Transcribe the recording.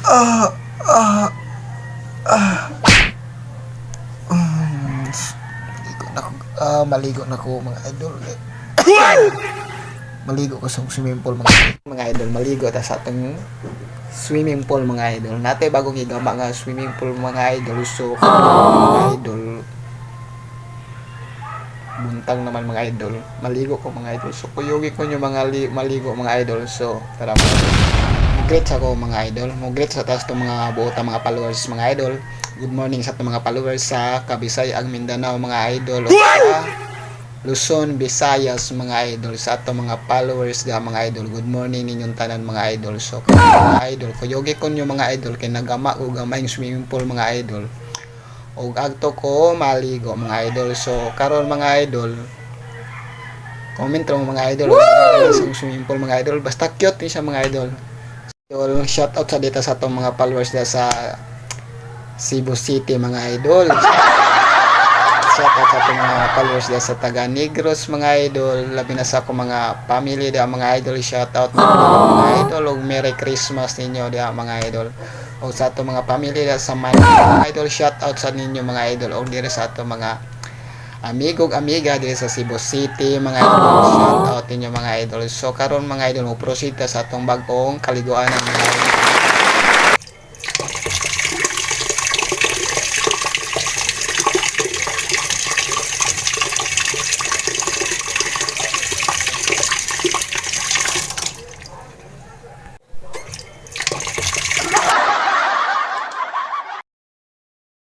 Ah, ah, ah. Maligo na ko. Maligo na ko mga idol. Maligo ko sa swimming pool mga idol. Maligo ta sa atong swimming pool mga idol. Natay bagong higama nga swimming pool mga idol. So mga idol, buntang naman mga idol. Maligo ko mga idol. So kuyugi ko nyo mga maligo mga idol. So tara mag-greet ako mga idol. Mag-greet sa taas itong mga buota mga followers mga idol. Good morning sa itong mga followers sa Kabisay, ang Mindanao mga idol. O sa Luzon, Visayas mga idol. Sa itong mga followers ga mga idol. Good morning ninyong tanan mga idol. So mga idol, kuyugi ko nyo mga idol. Kaya nagama o gamay yung swimming pool mga idol. O agto ko maligo mga idol. So karon mga idol, comment mo mga idol. Sa swimming pool mga idol. Basta cute din siya mga idol. Shout out sa dito sa itong mga followers na sa Cebu City mga idol. Shout out sa itong mga followers na sa Taga Negros mga idol. Labi na sa akong mga family da mga idol. Shout out mga idol. O Merry Christmas ninyo da mga idol. O sa itong mga family da sa Manila mga idol. Shout out sa ninyo mga idol. O dire sa itong mga amigog amiga dire sa Cebu City mga idol. Shout out ninyo mga idol. So karon mga idol, mo proceed sa atong bagong kaliguan ng mga